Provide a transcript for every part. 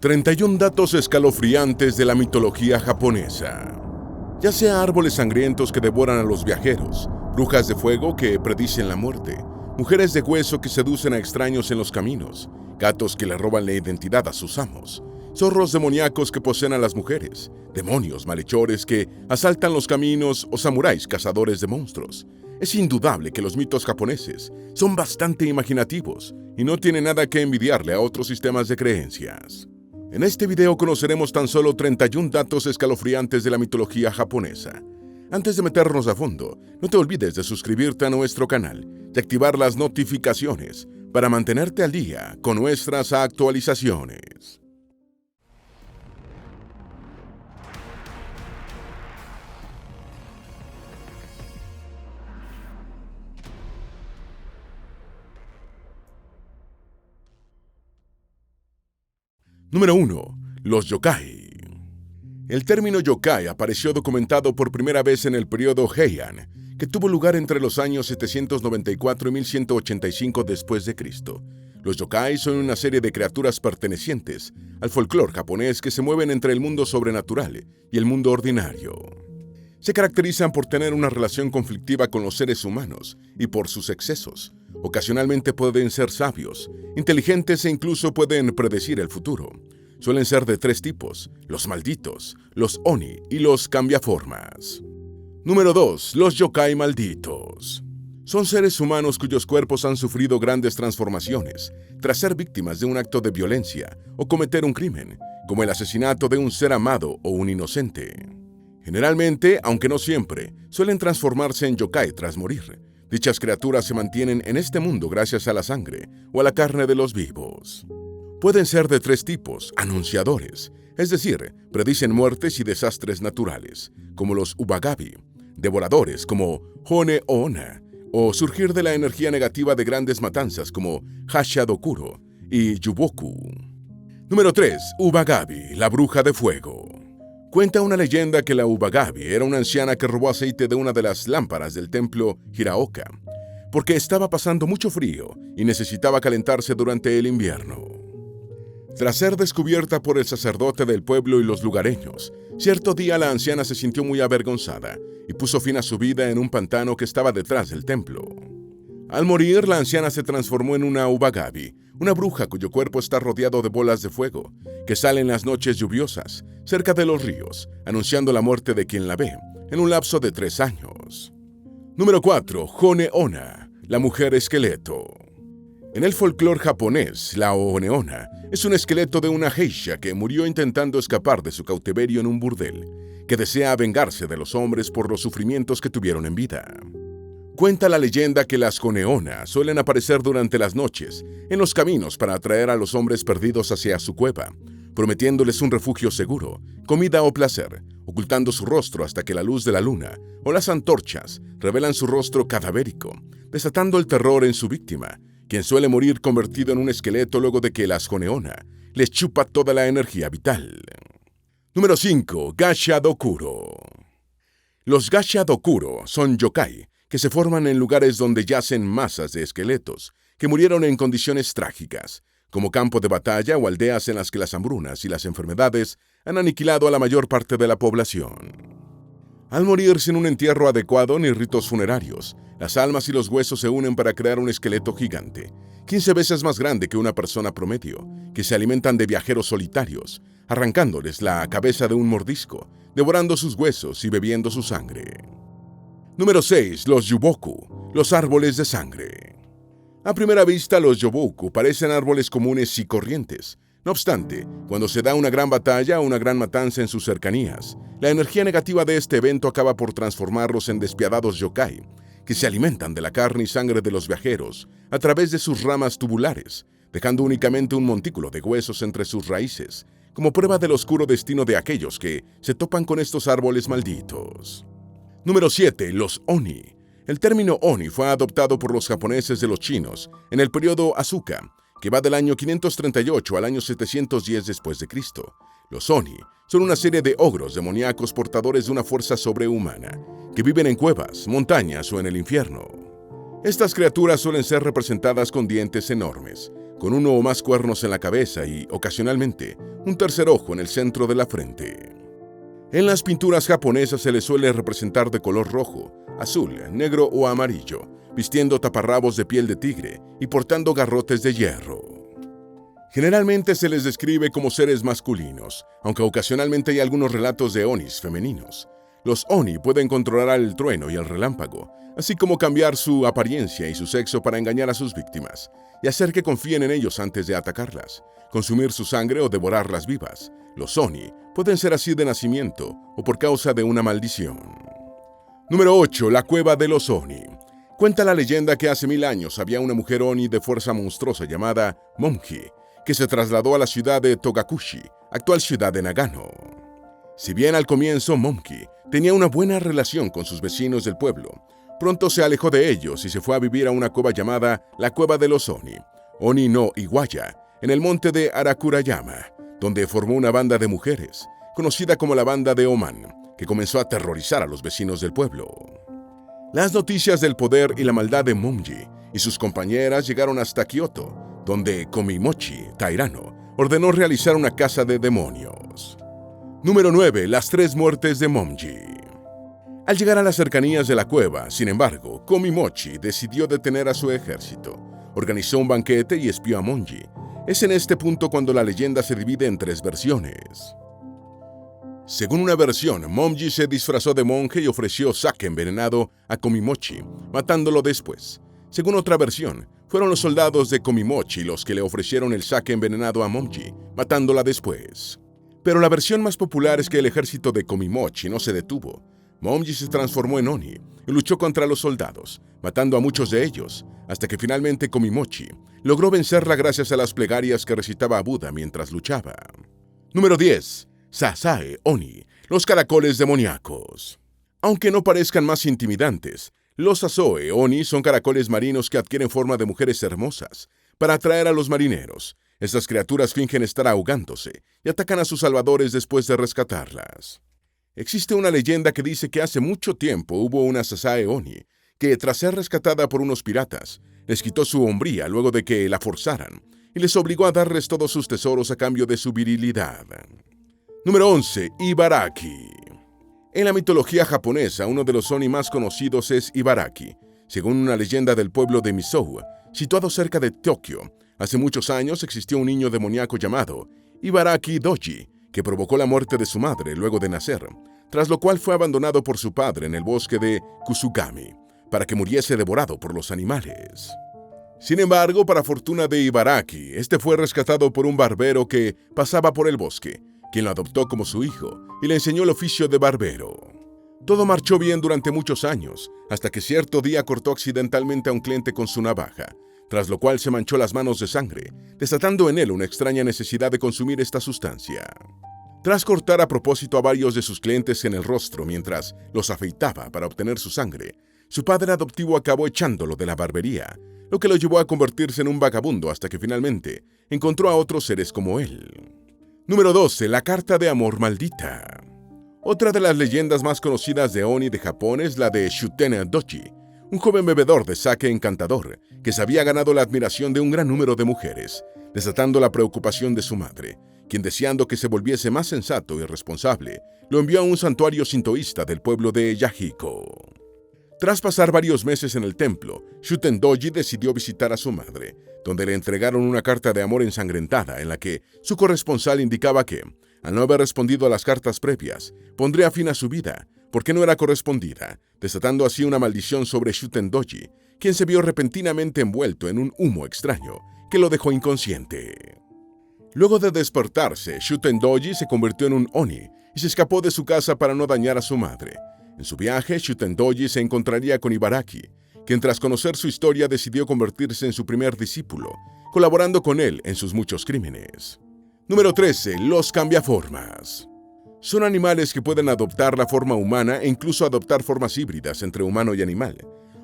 31 datos escalofriantes de la mitología japonesa. Ya sea árboles sangrientos que devoran a los viajeros, brujas de fuego que predicen la muerte, mujeres de hueso que seducen a extraños en los caminos, gatos que le roban la identidad a sus amos, zorros demoníacos que poseen a las mujeres, demonios malhechores que asaltan los caminos o samuráis cazadores de monstruos. Es indudable que los mitos japoneses son bastante imaginativos y no tienen nada que envidiarle a otros sistemas de creencias. En este video conoceremos tan solo 31 datos escalofriantes de la mitología japonesa. Antes de meternos a fondo, no te olvides de suscribirte a nuestro canal y activar las notificaciones para mantenerte al día con nuestras actualizaciones. Número 1. Los yokai. El término yokai apareció documentado por primera vez en el periodo Heian, que tuvo lugar entre los años 794 y 1185 después de Cristo. Los yokai son una serie de criaturas pertenecientes al folclore japonés que se mueven entre el mundo sobrenatural y el mundo ordinario. Se caracterizan por tener una relación conflictiva con los seres humanos y por sus excesos. Ocasionalmente pueden ser sabios, inteligentes e incluso pueden predecir el futuro. Suelen ser de 3 tipos: los malditos, los oni y los cambiaformas. Número 2. Los yokai malditos. Son seres humanos cuyos cuerpos han sufrido grandes transformaciones tras ser víctimas de un acto de violencia o cometer un crimen, como el asesinato de un ser amado o un inocente. Generalmente, aunque no siempre, suelen transformarse en yokai tras morir. Dichas criaturas se mantienen en este mundo gracias a la sangre o a la carne de los vivos. Pueden ser de 3 tipos: anunciadores, es decir, predicen muertes y desastres naturales, como los ubagabi; devoradores, como Hone Onna, o surgir de la energía negativa de grandes matanzas, como Hashadokuro y Yuboku. Número 3. Ubagabi, la bruja de fuego. Cuenta una leyenda que la Ubagabi era una anciana que robó aceite de una de las lámparas del templo Hiraoka, porque estaba pasando mucho frío y necesitaba calentarse durante el invierno. Tras ser descubierta por el sacerdote del pueblo y los lugareños, cierto día la anciana se sintió muy avergonzada y puso fin a su vida en un pantano que estaba detrás del templo. Al morir, la anciana se transformó en una Ubagabi, una bruja cuyo cuerpo está rodeado de bolas de fuego, que sale en las noches lluviosas, cerca de los ríos, anunciando la muerte de quien la ve, en un lapso de 3 años. Número 4. Hone Onna, la mujer esqueleto. En el folclore japonés, la Hone Onna es un esqueleto de una geisha que murió intentando escapar de su cautiverio en un burdel, que desea vengarse de los hombres por los sufrimientos que tuvieron en vida. Cuenta la leyenda que las Hone Onna suelen aparecer durante las noches en los caminos para atraer a los hombres perdidos hacia su cueva, prometiéndoles un refugio seguro, comida o placer, ocultando su rostro hasta que la luz de la luna o las antorchas revelan su rostro cadavérico, desatando el terror en su víctima, quien suele morir convertido en un esqueleto luego de que las Hone Onna les chupa toda la energía vital. Número 5. Gashadokuro. Los Gashadokuro son yokai que se forman en lugares donde yacen masas de esqueletos que murieron en condiciones trágicas, como campo de batalla o aldeas en las que las hambrunas y las enfermedades han aniquilado a la mayor parte de la población. Al morir sin un entierro adecuado ni ritos funerarios, las almas y los huesos se unen para crear un esqueleto gigante, 15 veces más grande que una persona promedio, que se alimentan de viajeros solitarios, arrancándoles la cabeza de un mordisco, devorando sus huesos y bebiendo su sangre. Número 6. Los Yuboku, los árboles de sangre. A primera vista, los Yuboku parecen árboles comunes y corrientes. No obstante, cuando se da una gran batalla o una gran matanza en sus cercanías, la energía negativa de este evento acaba por transformarlos en despiadados yokai, que se alimentan de la carne y sangre de los viajeros a través de sus ramas tubulares, dejando únicamente un montículo de huesos entre sus raíces, como prueba del oscuro destino de aquellos que se topan con estos árboles malditos. Número 7. Los Oni. El término Oni fue adoptado por los japoneses de los chinos en el periodo Asuka, que va del año 538 al año 710 después de Cristo. Los Oni son una serie de ogros demoníacos portadores de una fuerza sobrehumana, que viven en cuevas, montañas o en el infierno. Estas criaturas suelen ser representadas con dientes enormes, con uno o más cuernos en la cabeza y, ocasionalmente, un tercer ojo en el centro de la frente. En las pinturas japonesas se les suele representar de color rojo, azul, negro o amarillo, vistiendo taparrabos de piel de tigre y portando garrotes de hierro. Generalmente se les describe como seres masculinos, aunque ocasionalmente hay algunos relatos de onis femeninos. Los oni pueden controlar el trueno y el relámpago, así como cambiar su apariencia y su sexo para engañar a sus víctimas y hacer que confíen en ellos antes de atacarlas, consumir su sangre o devorarlas vivas. Los oni pueden ser así de nacimiento o por causa de una maldición. Número 8. La cueva de los oni. Cuenta la leyenda que hace 1000 años había una mujer oni de fuerza monstruosa llamada Momji, que se trasladó a la ciudad de Togakushi, actual ciudad de Nagano. Si bien al comienzo Momji tenía una buena relación con sus vecinos del pueblo, pronto se alejó de ellos y se fue a vivir a una cueva llamada la Cueva de los Oni, Oni no Iwaya, en el monte de Arakurayama, donde formó una banda de mujeres, conocida como la Banda de Oman, que comenzó a aterrorizar a los vecinos del pueblo. Las noticias del poder y la maldad de Momji y sus compañeras llegaron hasta Kioto, donde Komimochi Tairano ordenó realizar una caza de demonios. Número 9. Las 3 muertes de Momji. Al llegar a las cercanías de la cueva, sin embargo, Komimochi decidió detener a su ejército, organizó un banquete y espió a Momji. Es en este punto cuando la leyenda se divide en 3 versiones. Según una versión, Momji se disfrazó de monje y ofreció sake envenenado a Komimochi, matándolo después. Según otra versión, fueron los soldados de Komimochi los que le ofrecieron el sake envenenado a Momji, matándola después. Pero la versión más popular es que el ejército de Komimochi no se detuvo. Momji se transformó en Oni y luchó contra los soldados, matando a muchos de ellos, hasta que finalmente Komimochi logró vencerla gracias a las plegarias que recitaba a Buda mientras luchaba. Número 10. Sasae Oni, los caracoles demoníacos. Aunque no parezcan más intimidantes, los Sasae Oni son caracoles marinos que adquieren forma de mujeres hermosas para atraer a los marineros. Estas criaturas fingen estar ahogándose y atacan a sus salvadores después de rescatarlas. Existe una leyenda que dice que hace mucho tiempo hubo una Sasae Oni que, tras ser rescatada por unos piratas, les quitó su hombría luego de que la forzaran y les obligó a darles todos sus tesoros a cambio de su virilidad. Número 11. Ibaraki. En la mitología japonesa, uno de los Oni más conocidos es Ibaraki. Según una leyenda del pueblo de Misou, situado cerca de Tokio, hace muchos años existió un niño demoníaco llamado Ibaraki Doji, que provocó la muerte de su madre luego de nacer, tras lo cual fue abandonado por su padre en el bosque de Kusugami, para que muriese devorado por los animales. Sin embargo, para fortuna de Ibaraki, este fue rescatado por un barbero que pasaba por el bosque, quien lo adoptó como su hijo y le enseñó el oficio de barbero. Todo marchó bien durante muchos años, hasta que cierto día cortó accidentalmente a un cliente con su navaja, tras lo cual se manchó las manos de sangre, desatando en él una extraña necesidad de consumir esta sustancia. Tras cortar a propósito a varios de sus clientes en el rostro mientras los afeitaba para obtener su sangre, su padre adoptivo acabó echándolo de la barbería, lo que lo llevó a convertirse en un vagabundo hasta que finalmente encontró a otros seres como él. Número 12. La carta de amor maldita. Otra de las leyendas más conocidas de Oni de Japón es la de Shuten Doji, un joven bebedor de sake encantador que se había ganado la admiración de un gran número de mujeres, desatando la preocupación de su madre, quien, deseando que se volviese más sensato y responsable, lo envió a un santuario sintoísta del pueblo de Yahiko. Tras pasar varios meses en el templo, Shuten Doji decidió visitar a su madre, donde le entregaron una carta de amor ensangrentada en la que su corresponsal indicaba que, al no haber respondido a las cartas previas, pondría fin a su vida, porque no era correspondida, desatando así una maldición sobre Shuten Doji, quien se vio repentinamente envuelto en un humo extraño que lo dejó inconsciente. Luego de despertarse, Shuten Doji se convirtió en un Oni y se escapó de su casa para no dañar a su madre. En su viaje, Shuten Doji se encontraría con Ibaraki, quien tras conocer su historia decidió convertirse en su primer discípulo, colaborando con él en sus muchos crímenes. Número 13. Los cambiaformas. Son animales que pueden adoptar la forma humana e incluso adoptar formas híbridas entre humano y animal,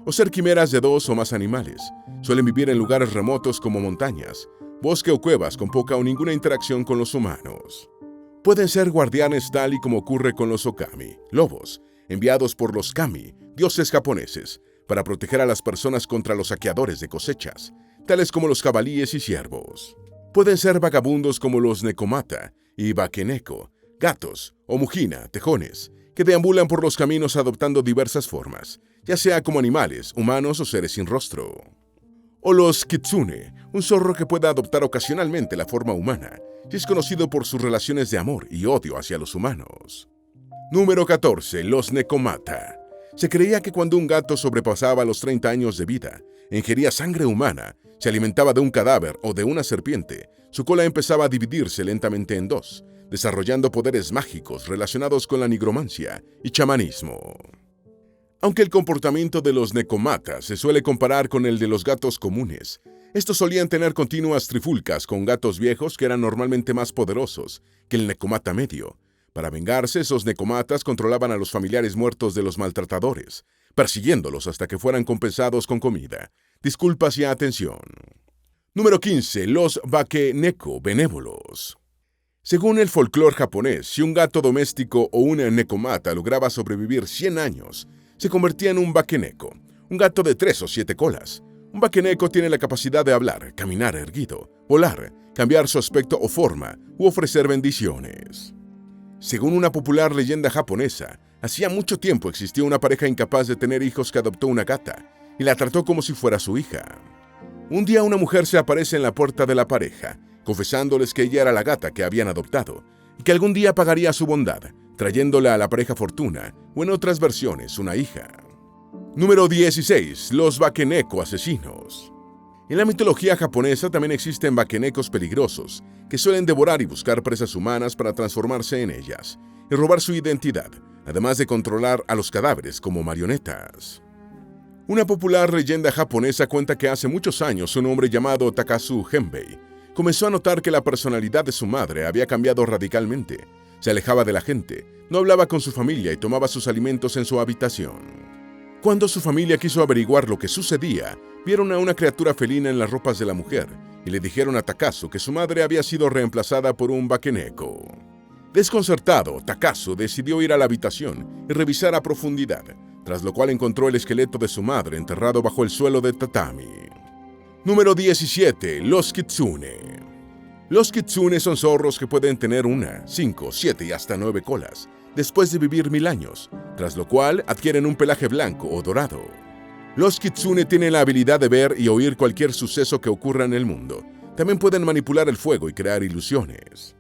o ser quimeras de 2 o más animales. Suelen vivir en lugares remotos como montañas, bosque o cuevas con poca o ninguna interacción con los humanos. Pueden ser guardianes tal y como ocurre con los Okami, lobos, enviados por los Kami, dioses japoneses, para proteger a las personas contra los saqueadores de cosechas. tales como los jabalíes y ciervos. Pueden ser vagabundos como los Nekomata y Bakeneko, gatos o mujina, tejones, que deambulan por los caminos adoptando diversas formas, ya sea como animales, humanos o seres sin rostro. O los Kitsune, un zorro que puede adoptar ocasionalmente la forma humana y es conocido por sus relaciones de amor y odio hacia los humanos. Número 14. Los Nekomata. Se creía que cuando un gato sobrepasaba los 30 años de vida, ingería sangre humana, se alimentaba de un cadáver o de una serpiente, su cola empezaba a dividirse lentamente en dos, desarrollando poderes mágicos relacionados con la nigromancia y chamanismo. Aunque el comportamiento de los Nekomata se suele comparar con el de los gatos comunes, estos solían tener continuas trifulcas con gatos viejos que eran normalmente más poderosos que el Nekomata medio. Para vengarse, esos Nekomatas controlaban a los familiares muertos de los maltratadores, persiguiéndolos hasta que fueran compensados con comida, disculpas y atención. Número 15. Los Bakeneko benévolos. Según el folclore japonés, si un gato doméstico o un Nekomata lograba sobrevivir 100 años, se convertía en un Bakeneko, un gato de 3 o 7 colas. Un Bakeneko tiene la capacidad de hablar, caminar erguido, volar, cambiar su aspecto o forma, u ofrecer bendiciones. Según una popular leyenda japonesa, hacía mucho tiempo existió una pareja incapaz de tener hijos que adoptó una gata y la trató como si fuera su hija. Un día una mujer se aparece en la puerta de la pareja, confesándoles que ella era la gata que habían adoptado y que algún día pagaría su bondad, trayéndole a la pareja fortuna o en otras versiones una hija. Número 16. Los Bakeneko asesinos. En la mitología japonesa también existen Bakenekos peligrosos, que suelen devorar y buscar presas humanas para transformarse en ellas y robar su identidad, además de controlar a los cadáveres como marionetas. Una popular leyenda japonesa cuenta que hace muchos años un hombre llamado Takasu Henbei comenzó a notar que la personalidad de su madre había cambiado radicalmente. Se alejaba de la gente, no hablaba con su familia y tomaba sus alimentos en su habitación. Cuando su familia quiso averiguar lo que sucedía, vieron a una criatura felina en las ropas de la mujer y le dijeron a Takasu que su madre había sido reemplazada por un Bakeneko. Desconcertado, Takasu decidió ir a la habitación y revisar a profundidad, tras lo cual encontró el esqueleto de su madre enterrado bajo el suelo de tatami. Número 17. Los Kitsune. Los Kitsune son zorros que pueden tener 1, 5, 7 y hasta 9 colas, después de vivir 1000 años, tras lo cual adquieren un pelaje blanco o dorado. Los Kitsune tienen la habilidad de ver y oír cualquier suceso que ocurra en el mundo. También pueden manipular el fuego y crear ilusiones.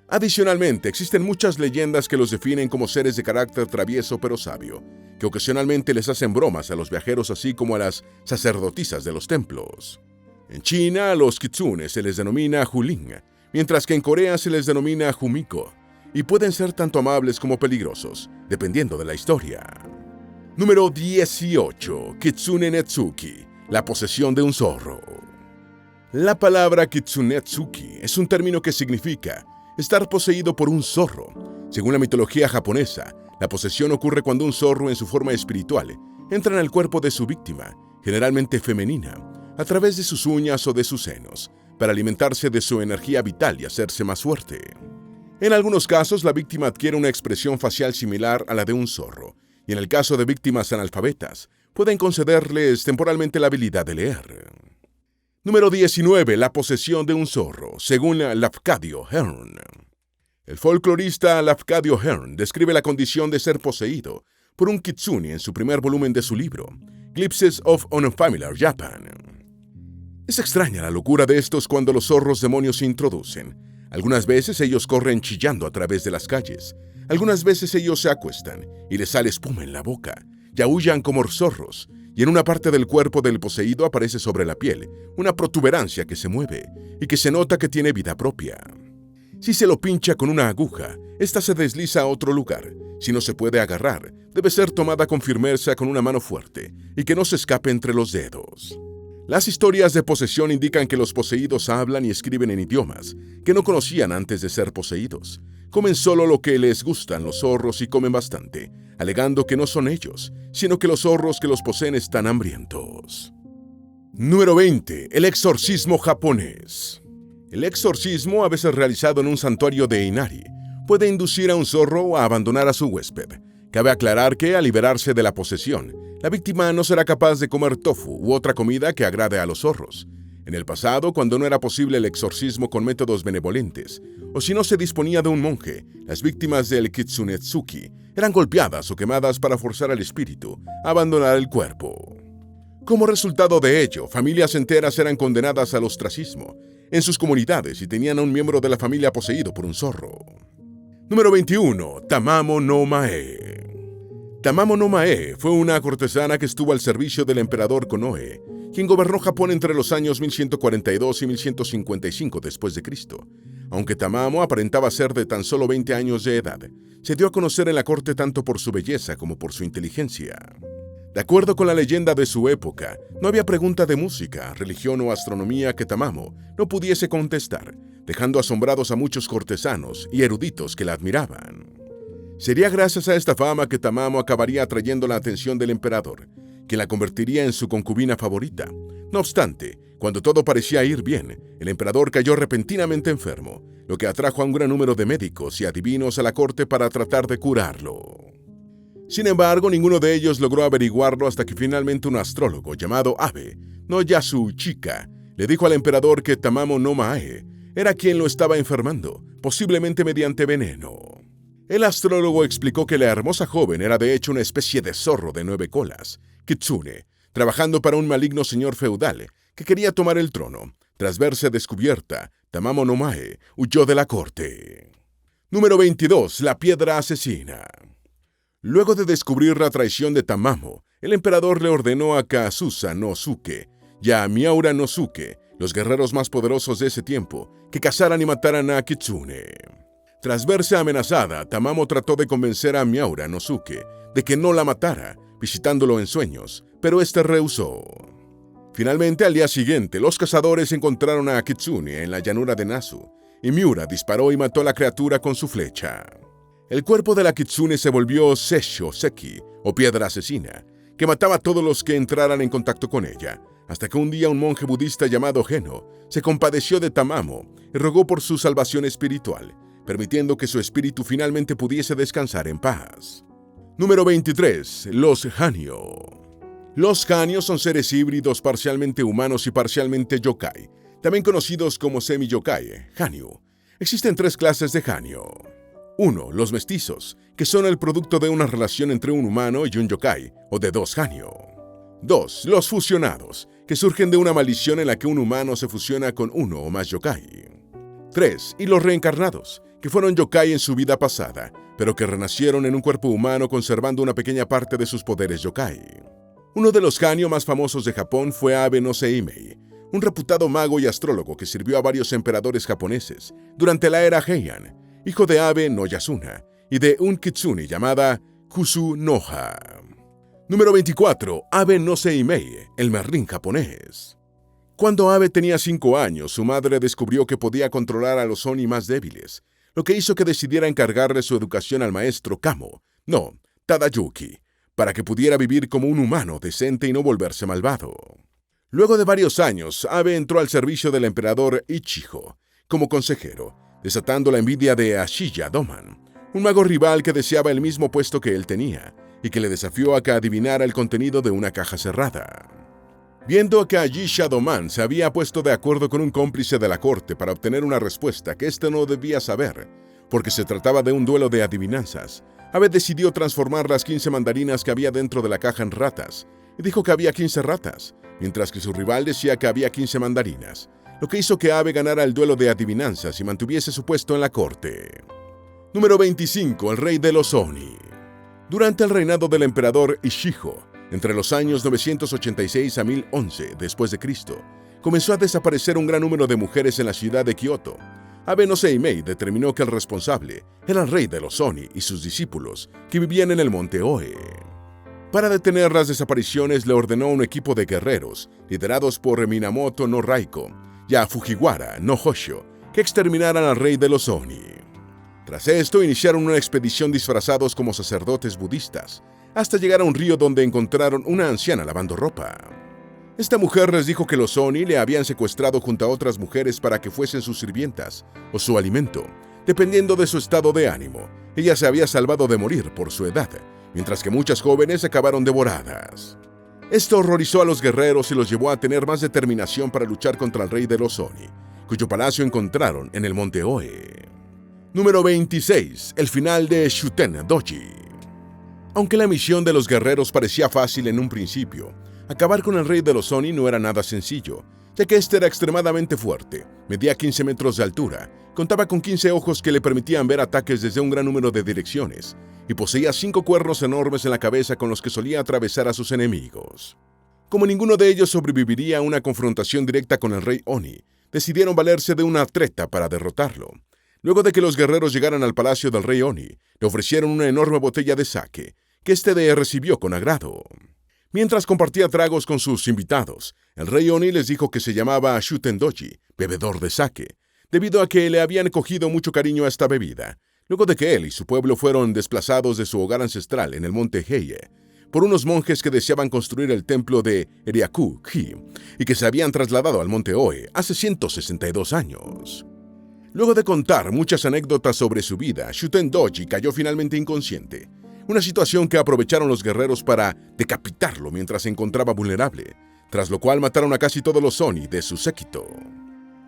Adicionalmente, existen muchas leyendas que los definen como seres de carácter travieso pero sabio, que ocasionalmente les hacen bromas a los viajeros así como a las sacerdotisas de los templos. En China, a los Kitsune se les denomina Hulin, mientras que en Corea se les denomina Humiko, y pueden ser tanto amables como peligrosos, dependiendo de la historia. Número 18. Kitsune Netsuki, la posesión de un zorro. La palabra Kitsunetsuki es un término que significa estar poseído por un zorro. Según la mitología japonesa, la posesión ocurre cuando un zorro en su forma espiritual entra en el cuerpo de su víctima, generalmente femenina, a través de sus uñas o de sus senos, para alimentarse de su energía vital y hacerse más fuerte. En algunos casos, la víctima adquiere una expresión facial similar a la de un zorro, y en el caso de víctimas analfabetas, pueden concederles temporalmente la habilidad de leer. Número 19. La posesión de un zorro, según Lafcadio Hearn. El folclorista Lafcadio Hearn describe la condición de ser poseído por un kitsune en su primer volumen de su libro, Glimpses of Unfamiliar Japan. Es extraña la locura de estos cuando los zorros demonios se introducen. Algunas veces ellos corren chillando a través de las calles. Algunas veces ellos se acuestan y les sale espuma en la boca y aúllan como zorros, y en una parte del cuerpo del poseído aparece sobre la piel una protuberancia que se mueve y que se nota que tiene vida propia. Si se lo pincha con una aguja, esta se desliza a otro lugar. Si no se puede agarrar, debe ser tomada con firmeza con una mano fuerte y que no se escape entre los dedos. Las historias de posesión indican que los poseídos hablan y escriben en idiomas que no conocían antes de ser poseídos. Comen solo lo que les gustan los zorros y comen bastante, alegando que no son ellos, sino que los zorros que los poseen están hambrientos. Número 20. El exorcismo japonés. El exorcismo, a veces realizado en un santuario de Inari, puede inducir a un zorro a abandonar a su huésped. Cabe aclarar que, al liberarse de la posesión, la víctima no será capaz de comer tofu u otra comida que agrade a los zorros. En el pasado, cuando no era posible el exorcismo con métodos benevolentes, o si no se disponía de un monje, las víctimas del kitsunetsuki eran golpeadas o quemadas para forzar al espíritu a abandonar el cuerpo. Como resultado de ello, familias enteras eran condenadas al ostracismo en sus comunidades y tenían a un miembro de la familia poseído por un zorro. Número 21. Tamamo no Mae. Tamamo no Mae fue una cortesana que estuvo al servicio del emperador Konoe, quien gobernó Japón entre los años 1142 y 1155 después de Cristo. Aunque Tamamo aparentaba ser de tan solo 20 años de edad, se dio a conocer en la corte tanto por su belleza como por su inteligencia. De acuerdo con la leyenda de su época, no había pregunta de música, religión o astronomía que Tamamo no pudiese contestar, dejando asombrados a muchos cortesanos y eruditos que la admiraban. Sería gracias a esta fama que Tamamo acabaría atrayendo la atención del emperador, quien la convertiría en su concubina favorita. No obstante, cuando todo parecía ir bien, el emperador cayó repentinamente enfermo, lo que atrajo a un gran número de médicos y adivinos a la corte para tratar de curarlo. Sin embargo, ninguno de ellos logró averiguarlo hasta que finalmente un astrólogo llamado Abe no Yasuchika le dijo al emperador que Tamamo no Mae era quien lo estaba enfermando, posiblemente mediante veneno. El astrólogo explicó que la hermosa joven era de hecho una especie de zorro de 9 colas, kitsune, trabajando para un maligno señor feudal que quería tomar el trono. Tras verse descubierta, Tamamo no Mae huyó de la corte. Número 22. La piedra asesina. Luego de descubrir la traición de Tamamo, el emperador le ordenó a Kazusa no Suke y a Miura no Suke, los guerreros más poderosos de ese tiempo, que cazaran y mataran a Kitsune. Tras verse amenazada, Tamamo trató de convencer a Miura no Suke de que no la matara, visitándolo en sueños, pero este rehusó. Finalmente, al día siguiente, los cazadores encontraron a Kitsune en la llanura de Nasu, y Miura disparó y mató a la criatura con su flecha. El cuerpo de la Kitsune se volvió Seisho Seki, o piedra asesina, que mataba a todos los que entraran en contacto con ella, hasta que un día un monje budista llamado Geno se compadeció de Tamamo y rogó por su salvación espiritual, permitiendo que su espíritu finalmente pudiese descansar en paz. Número 23. Los Hanyo. Los Hanyo son seres híbridos parcialmente humanos y parcialmente yokai, también conocidos como semi-yokai, Hanyo. Existen 3 clases de Hanyo. 1. Los mestizos, que son el producto de una relación entre un humano y un yokai, o de 2 Hanyo. 2. Los fusionados, que surgen de una maldición en la que un humano se fusiona con uno o más yokai. 3. Y los reencarnados, que fueron yokai en su vida pasada, pero que renacieron en un cuerpo humano conservando una pequeña parte de sus poderes yokai. Uno de los Hanyo más famosos de Japón fue Abe no Seimei, un reputado mago y astrólogo que sirvió a varios emperadores japoneses durante la era Heian, hijo de Abe no Yasuna y de un kitsune llamada Kusunoha. Número 24. Abe no Seimei, el merlín japonés. Cuando Abe tenía 5 años, su madre descubrió que podía controlar a los Oni más débiles, lo que hizo que decidiera encargarle su educación al maestro Tadayuki, para que pudiera vivir como un humano decente y no volverse malvado. Luego de varios años, Abe entró al servicio del emperador Ichijo como consejero, desatando la envidia de Ashiya Doman, un mago rival que deseaba el mismo puesto que él tenía, y que le desafió a que adivinara el contenido de una caja cerrada. Viendo que Ashiya Doman se había puesto de acuerdo con un cómplice de la corte para obtener una respuesta que éste no debía saber, porque se trataba de un duelo de adivinanzas, Abe decidió transformar las 15 mandarinas que había dentro de la caja en ratas, y dijo que había 15 ratas, mientras que su rival decía que había 15 mandarinas, lo que hizo que Abe ganara el duelo de adivinanzas y mantuviese su puesto en la corte. Número 25. El rey de los Oni. Durante el reinado del emperador Ishijo, entre los años 986 a 1011 después de Cristo, comenzó a desaparecer un gran número de mujeres en la ciudad de Kioto. Abe no Seimei determinó que el responsable era el rey de los Oni y sus discípulos, que vivían en el monte Oe. Para detener las desapariciones, le ordenó a un equipo de guerreros, liderados por Minamoto no Raiko y a Fujiwara no Hosho, que exterminaran al rey de los Oni. Tras esto, iniciaron una expedición disfrazados como sacerdotes budistas, hasta llegar a un río donde encontraron una anciana lavando ropa. Esta mujer les dijo que los Oni le habían secuestrado junto a otras mujeres para que fuesen sus sirvientas o su alimento, dependiendo de su estado de ánimo. Ella se había salvado de morir por su edad, mientras que muchas jóvenes acabaron devoradas. Esto horrorizó a los guerreros y los llevó a tener más determinación para luchar contra el rey de los Oni, cuyo palacio encontraron en el monte Oe. Número 26. El final de Shuten Doji. Aunque la misión de los guerreros parecía fácil en un principio, acabar con el rey de los Oni no era nada sencillo, ya que este era extremadamente fuerte, medía 15 metros de altura, contaba con 15 ojos que le permitían ver ataques desde un gran número de direcciones, y poseía 5 cuernos enormes en la cabeza con los que solía atravesar a sus enemigos. Como ninguno de ellos sobreviviría a una confrontación directa con el rey Oni, decidieron valerse de una treta para derrotarlo. Luego de que los guerreros llegaran al palacio del rey Oni, le ofrecieron una enorme botella de sake, que recibió con agrado. Mientras compartía tragos con sus invitados, el rey Oni les dijo que se llamaba Shuten Doji, bebedor de sake, debido a que le habían cogido mucho cariño a esta bebida, luego de que él y su pueblo fueron desplazados de su hogar ancestral en el monte Heie, por unos monjes que deseaban construir el templo de Ryaku-ji, y que se habían trasladado al monte Oe hace 162 años. Luego de contar muchas anécdotas sobre su vida, Shuten Doji cayó finalmente inconsciente, una situación que aprovecharon los guerreros para decapitarlo mientras se encontraba vulnerable, tras lo cual mataron a casi todos los Oni de su séquito.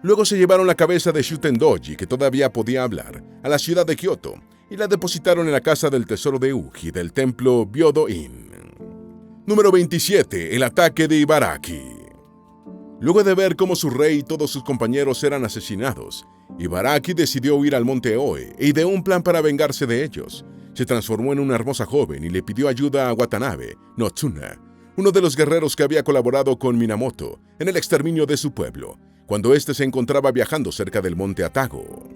Luego se llevaron la cabeza de Shuten Doji, que todavía podía hablar, a la ciudad de Kioto y la depositaron en la casa del tesoro de Uji del templo Byodo-in. Número 27. El ataque de Ibaraki. Luego de ver cómo su rey y todos sus compañeros eran asesinados, Ibaraki decidió huir al monte Oe e ideó un plan para vengarse de ellos. Se transformó en una hermosa joven y le pidió ayuda a Watanabe no Tsuna, uno de los guerreros que había colaborado con Minamoto en el exterminio de su pueblo, cuando éste se encontraba viajando cerca del monte Atago.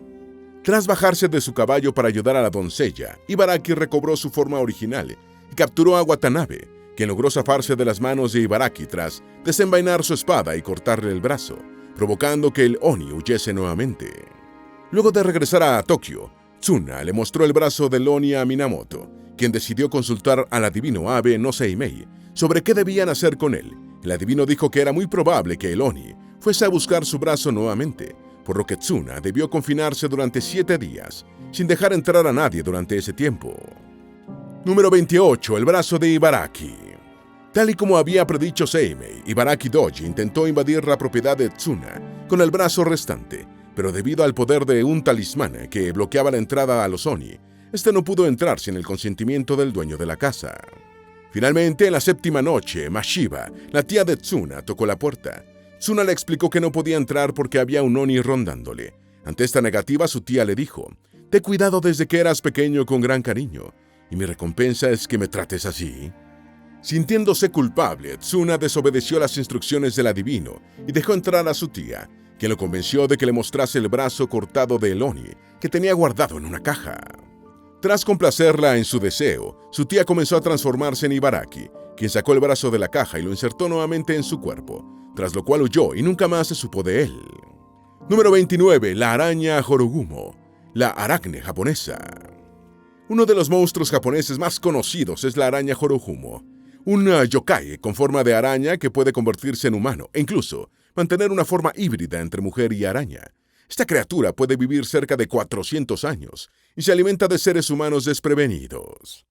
Tras bajarse de su caballo para ayudar a la doncella, Ibaraki recobró su forma original y capturó a Watanabe, quien logró zafarse de las manos de Ibaraki tras desenvainar su espada y cortarle el brazo, provocando que el Oni huyese nuevamente. Luego de regresar a Tokio, Tsuna le mostró el brazo del Oni a Minamoto, quien decidió consultar al adivino Abe no Seimei sobre qué debían hacer con él. El adivino dijo que era muy probable que el Oni fuese a buscar su brazo nuevamente, por lo que Tsuna debió confinarse durante 7 días, sin dejar entrar a nadie durante ese tiempo. Número 28. El brazo de Ibaraki. Tal y como había predicho Seimei, Ibaraki Doji intentó invadir la propiedad de Tsuna con el brazo restante, pero debido al poder de un talismán que bloqueaba la entrada a los Oni, este no pudo entrar sin el consentimiento del dueño de la casa. Finalmente, en la 7ª noche, Mashiba, la tía de Tsuna, tocó la puerta. Tsuna le explicó que no podía entrar porque había un Oni rondándole. Ante esta negativa, su tía le dijo: «Te he cuidado desde que eras pequeño con gran cariño, y mi recompensa es que me trates así». Sintiéndose culpable, Tsuna desobedeció las instrucciones del adivino y dejó entrar a su tía, quien lo convenció de que le mostrase el brazo cortado de Oni que tenía guardado en una caja. Tras complacerla en su deseo, su tía comenzó a transformarse en Ibaraki, quien sacó el brazo de la caja y lo insertó nuevamente en su cuerpo, tras lo cual huyó y nunca más se supo de él. Número 29. La araña Horogumo, la aracne japonesa. Uno de los monstruos japoneses más conocidos es la araña Horogumo, un yokai con forma de araña que puede convertirse en humano e incluso mantener una forma híbrida entre mujer y araña. Esta criatura puede vivir cerca de 400 años y se alimenta de seres humanos desprevenidos.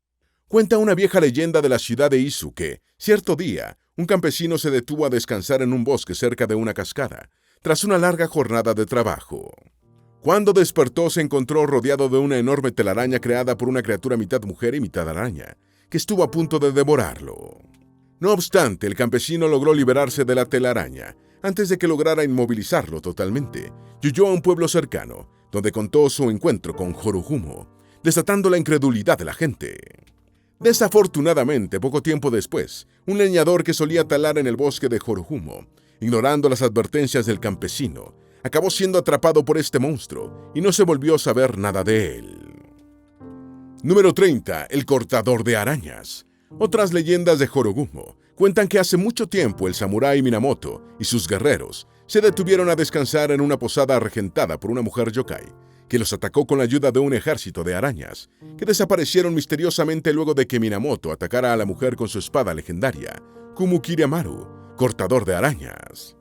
Cuenta una vieja leyenda de la ciudad de Izu que, cierto día, un campesino se detuvo a descansar en un bosque cerca de una cascada, tras una larga jornada de trabajo. Cuando despertó, se encontró rodeado de una enorme telaraña creada por una criatura mitad mujer y mitad araña, que estuvo a punto de devorarlo. No obstante, el campesino logró liberarse de la telaraña antes de que lograra inmovilizarlo totalmente, y huyó a un pueblo cercano, donde contó su encuentro con Horogumo, desatando la incredulidad de la gente. Desafortunadamente, poco tiempo después, un leñador que solía talar en el bosque de Horogumo, ignorando las advertencias del campesino, acabó siendo atrapado por este monstruo y no se volvió a saber nada de él. Número 30. El cortador de arañas. Otras leyendas de Horogumo cuentan que hace mucho tiempo el samurái Minamoto y sus guerreros se detuvieron a descansar en una posada regentada por una mujer yokai, que los atacó con la ayuda de un ejército de arañas, que desaparecieron misteriosamente luego de que Minamoto atacara a la mujer con su espada legendaria, Kumukiramaru, cortador de arañas.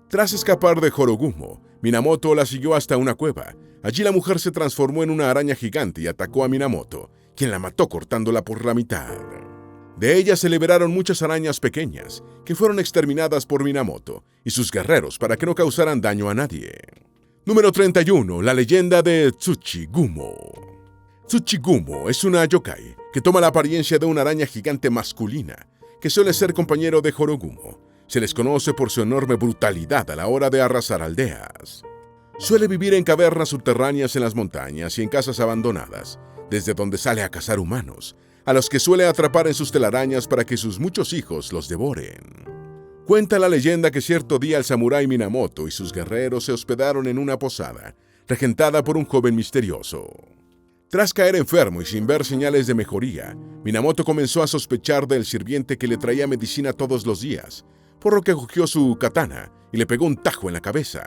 Tras escapar de Horogumo, Minamoto la siguió hasta una cueva. Allí la mujer se transformó en una araña gigante y atacó a Minamoto, quien la mató cortándola por la mitad. De ellas se liberaron muchas arañas pequeñas, que fueron exterminadas por Minamoto y sus guerreros para que no causaran daño a nadie. Número 31. La leyenda de Tsuchigumo. Tsuchigumo es una yokai que toma la apariencia de una araña gigante masculina, que suele ser compañero de Horogumo. Se les conoce por su enorme brutalidad a la hora de arrasar aldeas. Suele vivir en cavernas subterráneas en las montañas y en casas abandonadas, desde donde sale a cazar humanos, a los que suele atrapar en sus telarañas para que sus muchos hijos los devoren. Cuenta la leyenda que cierto día el samurái Minamoto y sus guerreros se hospedaron en una posada, regentada por un joven misterioso. Tras caer enfermo y sin ver señales de mejoría, Minamoto comenzó a sospechar del sirviente que le traía medicina todos los días, por lo que cogió su katana y le pegó un tajo en la cabeza.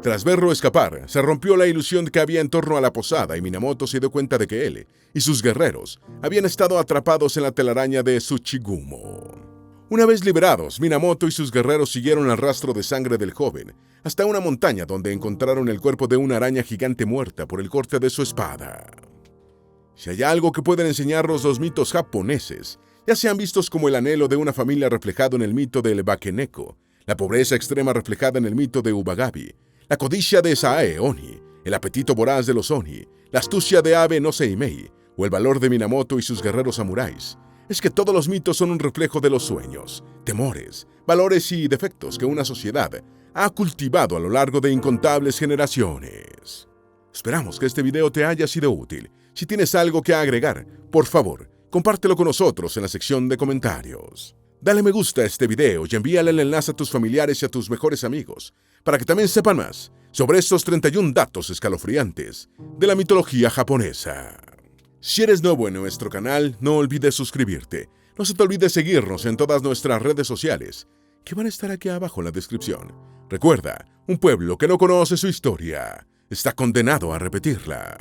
Tras verlo escapar, se rompió la ilusión que había en torno a la posada y Minamoto se dio cuenta de que él y sus guerreros habían estado atrapados en la telaraña de Tsuchigumo. Una vez liberados, Minamoto y sus guerreros siguieron el rastro de sangre del joven hasta una montaña donde encontraron el cuerpo de una araña gigante muerta por el corte de su espada. Si hay algo que pueden enseñarnos los mitos japoneses, ya sean vistos como el anhelo de una familia reflejado en el mito del Bakeneko, la pobreza extrema reflejada en el mito de Ubagabi, la codicia de Sae Oni, el apetito voraz de los Oni, la astucia de Abe no Seimei, o el valor de Minamoto y sus guerreros samuráis, es que todos los mitos son un reflejo de los sueños, temores, valores y defectos que una sociedad ha cultivado a lo largo de incontables generaciones. Esperamos que este video te haya sido útil. Si tienes algo que agregar, por favor, compártelo con nosotros en la sección de comentarios. Dale me gusta a este video y envíale el enlace a tus familiares y a tus mejores amigos, para que también sepan más sobre estos 31 datos escalofriantes de la mitología japonesa. Si eres nuevo en nuestro canal, no olvides suscribirte. No se te olvide seguirnos en todas nuestras redes sociales, que van a estar aquí abajo en la descripción. Recuerda, un pueblo que no conoce su historia está condenado a repetirla.